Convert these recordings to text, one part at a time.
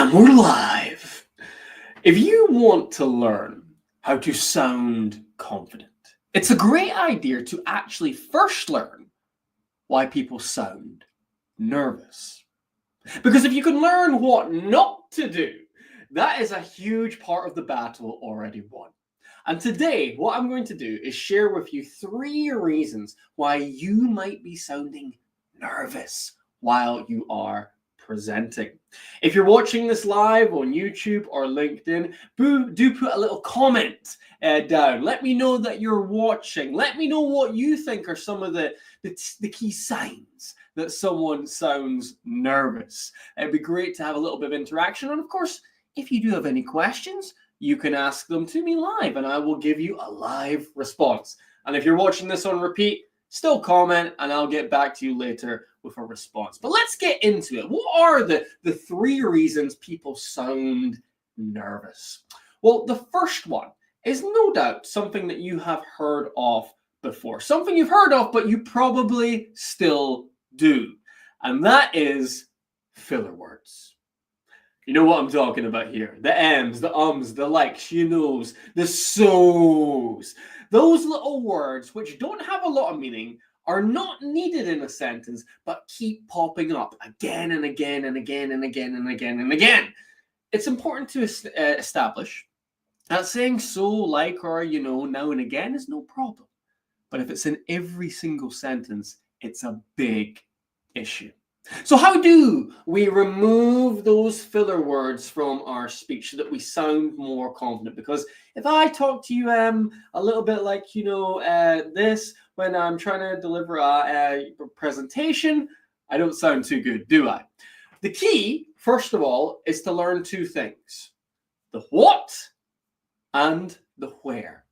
And we're live. If you want to learn how to sound confident, it's a great idea to actually first learn why people sound nervous. Because if you can learn what not to do, that is a huge part of the battle already won. And today, what I'm going to do is share with you 3 reasons why you might be sounding nervous while you are presenting. If you're watching this live on YouTube or LinkedIn, do put a little comment down. Let me know that you're watching. Let me know what you think are some of the key signs that someone sounds nervous. It'd be great to have a little bit of interaction. And of course, if you do have any questions, you can ask them to me live and I will give you a live response. And if you're watching this on repeat, still comment and I'll get back to you later with a response. But let's get into it. What are the 3 reasons people sound nervous? Well, the first one is no doubt something that you have heard of before. Something you've heard of, but you probably still do. And that is filler words. You know what I'm talking about here. The M's, the ums, the likes, you knows, the so's. Those little words which don't have a lot of meaning are not needed in a sentence, but keep popping up again and again and again and again and again and again. It's important to establish that saying so, like, or, you know, now and again is no problem. But if it's in every single sentence, it's a big issue. So how do we remove those filler words from our speech so that we sound more confident? Because if I talk to you a little bit like, you know, this when I'm trying to deliver a presentation, I don't sound too good, do I? The key, first of all, is to learn 2 things. The what and the where.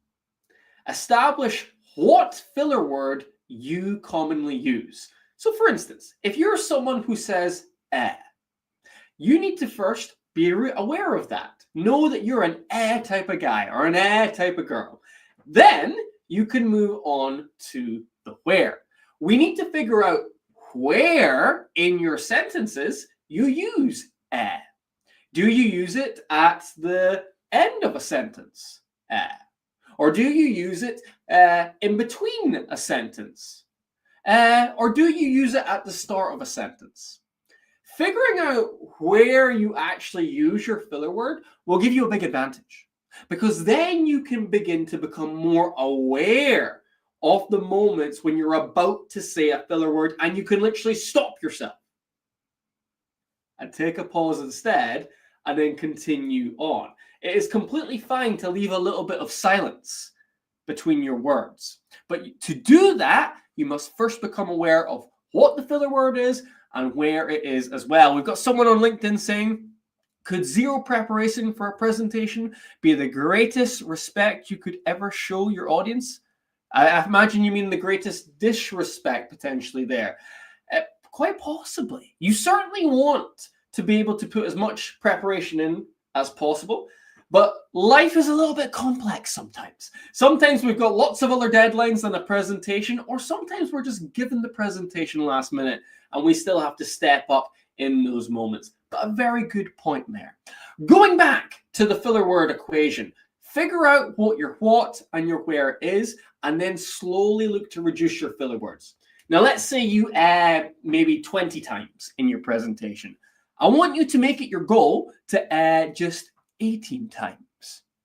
Establish what filler word you commonly use. So for instance, if you're someone who says you need to first be aware of that. Know that you're an type of guy or an type of girl. Then you can move on to the where. We need to figure out where in your sentences you use Do you use it at the end of a sentence? Or do you use it in between a sentence? Or do you use it at the start of a sentence? Figuring out where you actually use your filler word will give you a big advantage, because then you can begin to become more aware of the moments when you're about to say a filler word and you can literally stop yourself and take a pause instead and then continue on. It is completely fine to leave a little bit of silence between your words. But to do that, you must first become aware of what the filler word is and where it is as well. We've got someone on LinkedIn saying, could 0 preparation for a presentation be the greatest respect you could ever show your audience? I imagine you mean the greatest disrespect potentially there. Quite possibly. You certainly want to be able to put as much preparation in as possible. But life is a little bit complex sometimes. Sometimes we've got lots of other deadlines than a presentation, or sometimes we're just given the presentation last minute and we still have to step up in those moments. But a very good point there. Going back to the filler word equation, figure out what your what and your where is, and then slowly look to reduce your filler words. Now, let's say you add maybe 20 times in your presentation. I want you to make it your goal to add just 18 times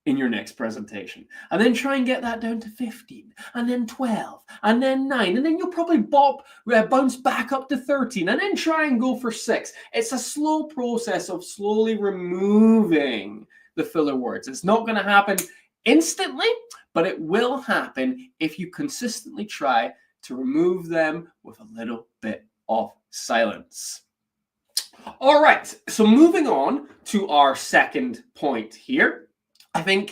in your next presentation, and then try and get that down to 15, and then 12, and then 9, and then you'll probably bounce back up to 13, and then try and go for 6. It's a slow process of slowly removing the filler words. It's not going to happen instantly, but it will happen if you consistently try to remove them with a little bit of silence. All right, so moving on to our second point here. I think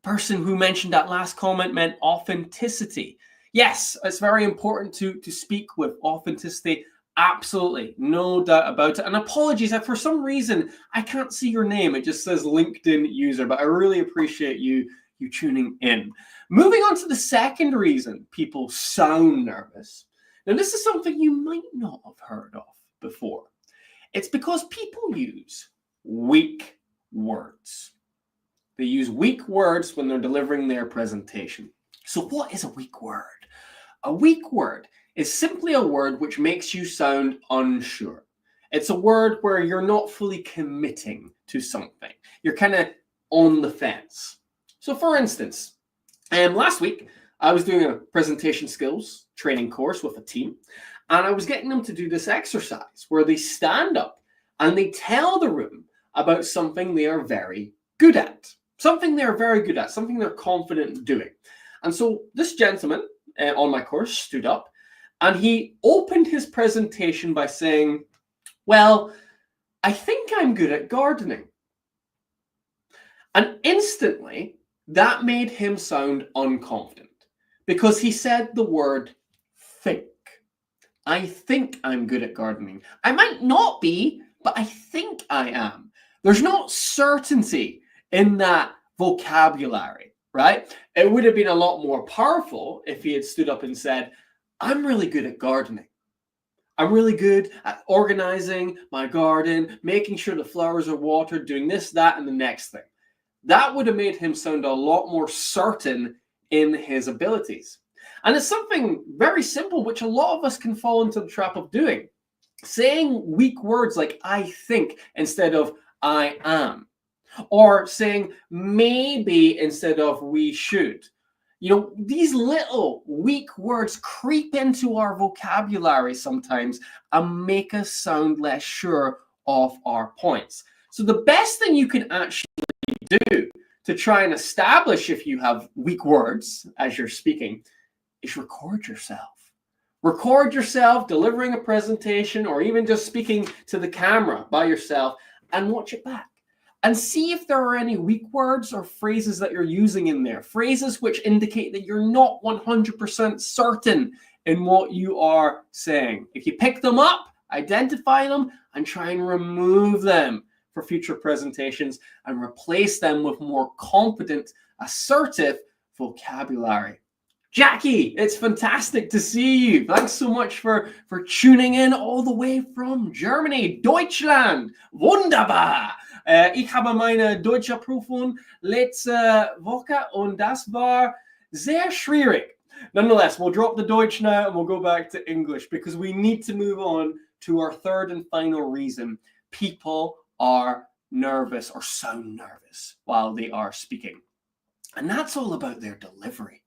person who mentioned that last comment meant authenticity. Yes, it's very important to speak with authenticity. Absolutely, no doubt about it. And apologies, for some reason, I can't see your name. It just says LinkedIn user, but I really appreciate you tuning in. Moving on to the second reason people sound nervous. Now, this is something you might not have heard of before. It's because people use weak words. They use weak words when they're delivering their presentation. So what is a weak word? A weak word is simply a word which makes you sound unsure. It's a word where you're not fully committing to something. You're kind of on the fence. So for instance, last week I was doing a presentation skills training course with a team, and I was getting them to do this exercise where they stand up and they tell the room about something they are very good at. Something they're very good at, something they're confident in doing. And so this gentleman on my course stood up and he opened his presentation by saying, well, I think I'm good at gardening. And instantly that made him sound unconfident because he said the word think. I think I'm good at gardening. I might not be, but I think I am. There's no certainty in that vocabulary, right? It would have been a lot more powerful if he had stood up and said, I'm really good at gardening. I'm really good at organizing my garden, making sure the flowers are watered, doing this, that, and the next thing. That would have made him sound a lot more certain in his abilities. And it's something very simple, which a lot of us can fall into the trap of doing. Saying weak words like I think instead of I am. Or saying maybe instead of we should. You know, these little weak words creep into our vocabulary sometimes and make us sound less sure of our points. So the best thing you can actually do to try and establish if you have weak words as you're speaking is record yourself. Record yourself delivering a presentation or even just speaking to the camera by yourself and watch it back. And see if there are any weak words or phrases that you're using in there. Phrases which indicate that you're not 100% certain in what you are saying. If you pick them up, identify them, and try and remove them for future presentations and replace them with more confident, assertive vocabulary. Jackie, it's fantastic to see you. Thanks so much for tuning in all the way from Germany, Deutschland. Wunderbar. Ich habe meine deutsche Prüfung letzte Woche und das war sehr schwierig. Nonetheless, we'll drop the Deutsch now and we'll go back to English because we need to move on to our third and final reason. People are nervous or sound nervous while they are speaking. And that's all about their delivery.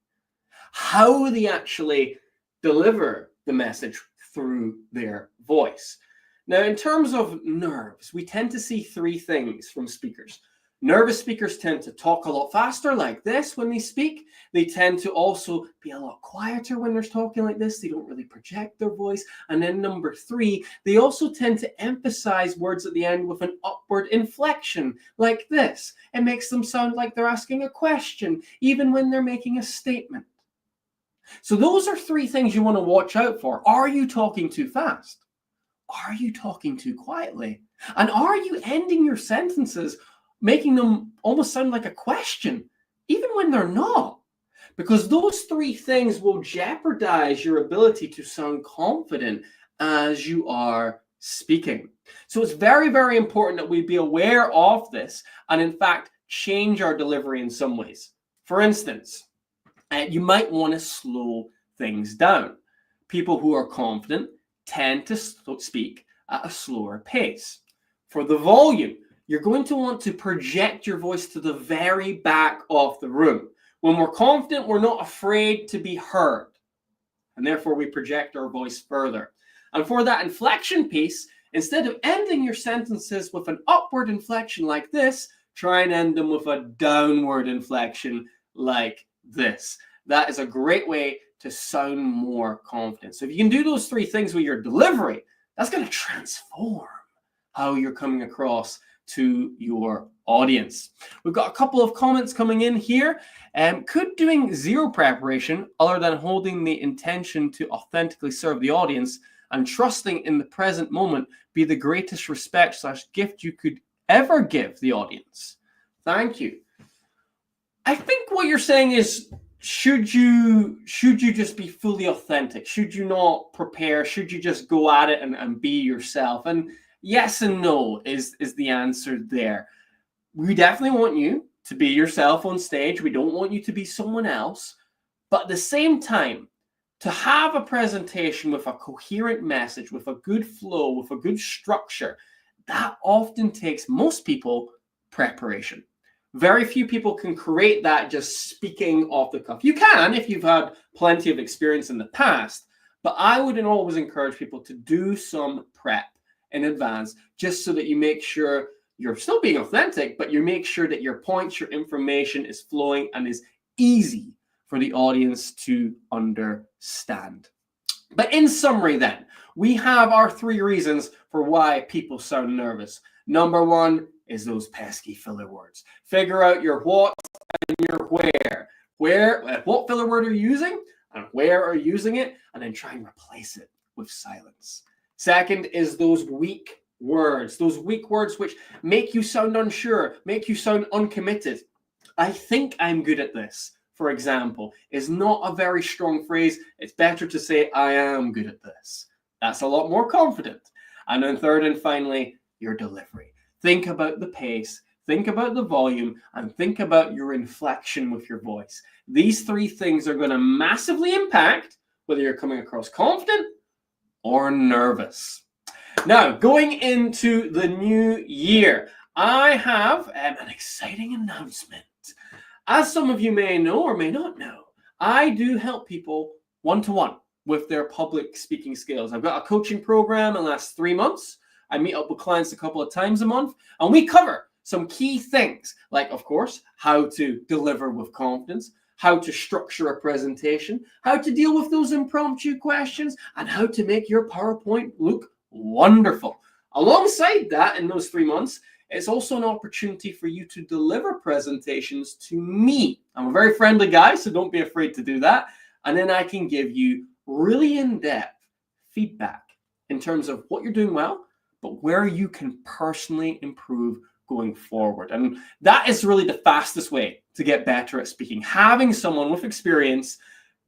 How they actually deliver the message through their voice. Now, in terms of nerves, we tend to see three things from speakers. Nervous speakers tend to talk a lot faster like this when they speak. They tend to also be a lot quieter when they're talking like this. They don't really project their voice. And then number three, they also tend to emphasize words at the end with an upward inflection like this. It makes them sound like they're asking a question, even when they're making a statement. So those are three things you want to watch out for. Are you talking too fast? Are you talking too quietly? And are you ending your sentences, making them almost sound like a question, even when they're not? Because those three things will jeopardize your ability to sound confident as you are speaking. So it's very, very important that we be aware of this and, in fact, change our delivery in some ways. For instance, you might want to slow things down. People who are confident tend to speak at a slower pace. For the volume, you're going to want to project your voice to the very back of the room. When we're confident, we're not afraid to be heard, and therefore we project our voice further. And for that inflection piece, instead of ending your sentences with an upward inflection like this, try and end them with a downward inflection like this. That is a great way to sound more confident. So if you can do those three things with your delivery, that's going to transform how you're coming across to your audience. We've got a couple of comments coming in here. Could doing zero preparation, other than holding the intention to authentically serve the audience and trusting in the present moment, be the greatest respect/gift you could ever give the audience? Thank you. I think what you're saying is, should you just be fully authentic? Should you not prepare? Should you just go at it and be yourself? And Yes and no is the answer there. We definitely want you to be yourself on stage. We don't want you to be someone else. But at the same time, to have a presentation with a coherent message, with a good flow, with a good structure, that often takes most people preparation. Very few people can create that just speaking off the cuff. You can if you've had plenty of experience in the past, but I would always encourage people to do some prep in advance just so that you make sure you're still being authentic, but you make sure that your points, your information is flowing and is easy for the audience to understand. But in summary then, we have our 3 reasons for why people sound nervous. Number 1 is those pesky filler words. Figure out your what and your where. What filler word are you using and where are you using it, and then try and replace it with silence. Second is those weak words which make you sound unsure, make you sound uncommitted. I think I'm good at this, for example, is not a very strong phrase. It's better to say I am good at this. That's a lot more confident. And then third and finally, your delivery. Think about the pace, think about the volume, and think about your inflection with your voice. These 3 things are going to massively impact whether you're coming across confident or nervous. Now, going into the new year, I have an exciting announcement. As some of you may know or may not know, I do help people one-to-one with their public speaking skills. I've got a coaching program in the last 3 months. I meet up with clients a couple of times a month, and we cover some key things like, of course, how to deliver with confidence, how to structure a presentation, how to deal with those impromptu questions, and how to make your PowerPoint look wonderful. Alongside that, in those 3 months, it's also an opportunity for you to deliver presentations to me. I'm a very friendly guy, so don't be afraid to do that. And then I can give you really in-depth feedback in terms of what you're doing well, but where you can personally improve going forward. And that is really the fastest way to get better at speaking. Having someone with experience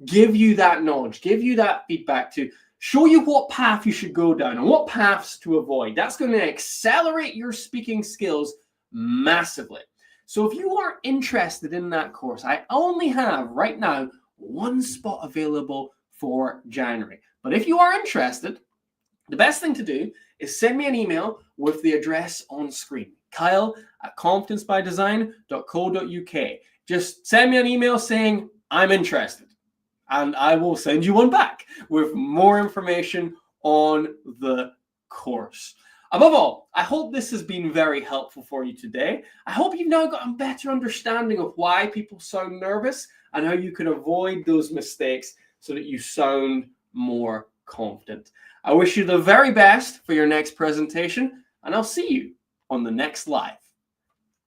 give you that knowledge, give you that feedback to show you what path you should go down and what paths to avoid. That's going to accelerate your speaking skills massively. So if you are interested in that course, I only have right now 1 spot available for January. But if you are interested, the best thing to do is send me an email with the address on screen, kyle@confidencebydesign.co.uk. Just send me an email saying, I'm interested, and I will send you one back with more information on the course. Above all, I hope this has been very helpful for you today. I hope you've now got a better understanding of why people sound nervous and how you can avoid those mistakes so that you sound more confident. I wish you the very best for your next presentation, and I'll see you on the next live.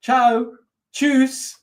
Ciao. Tschüss.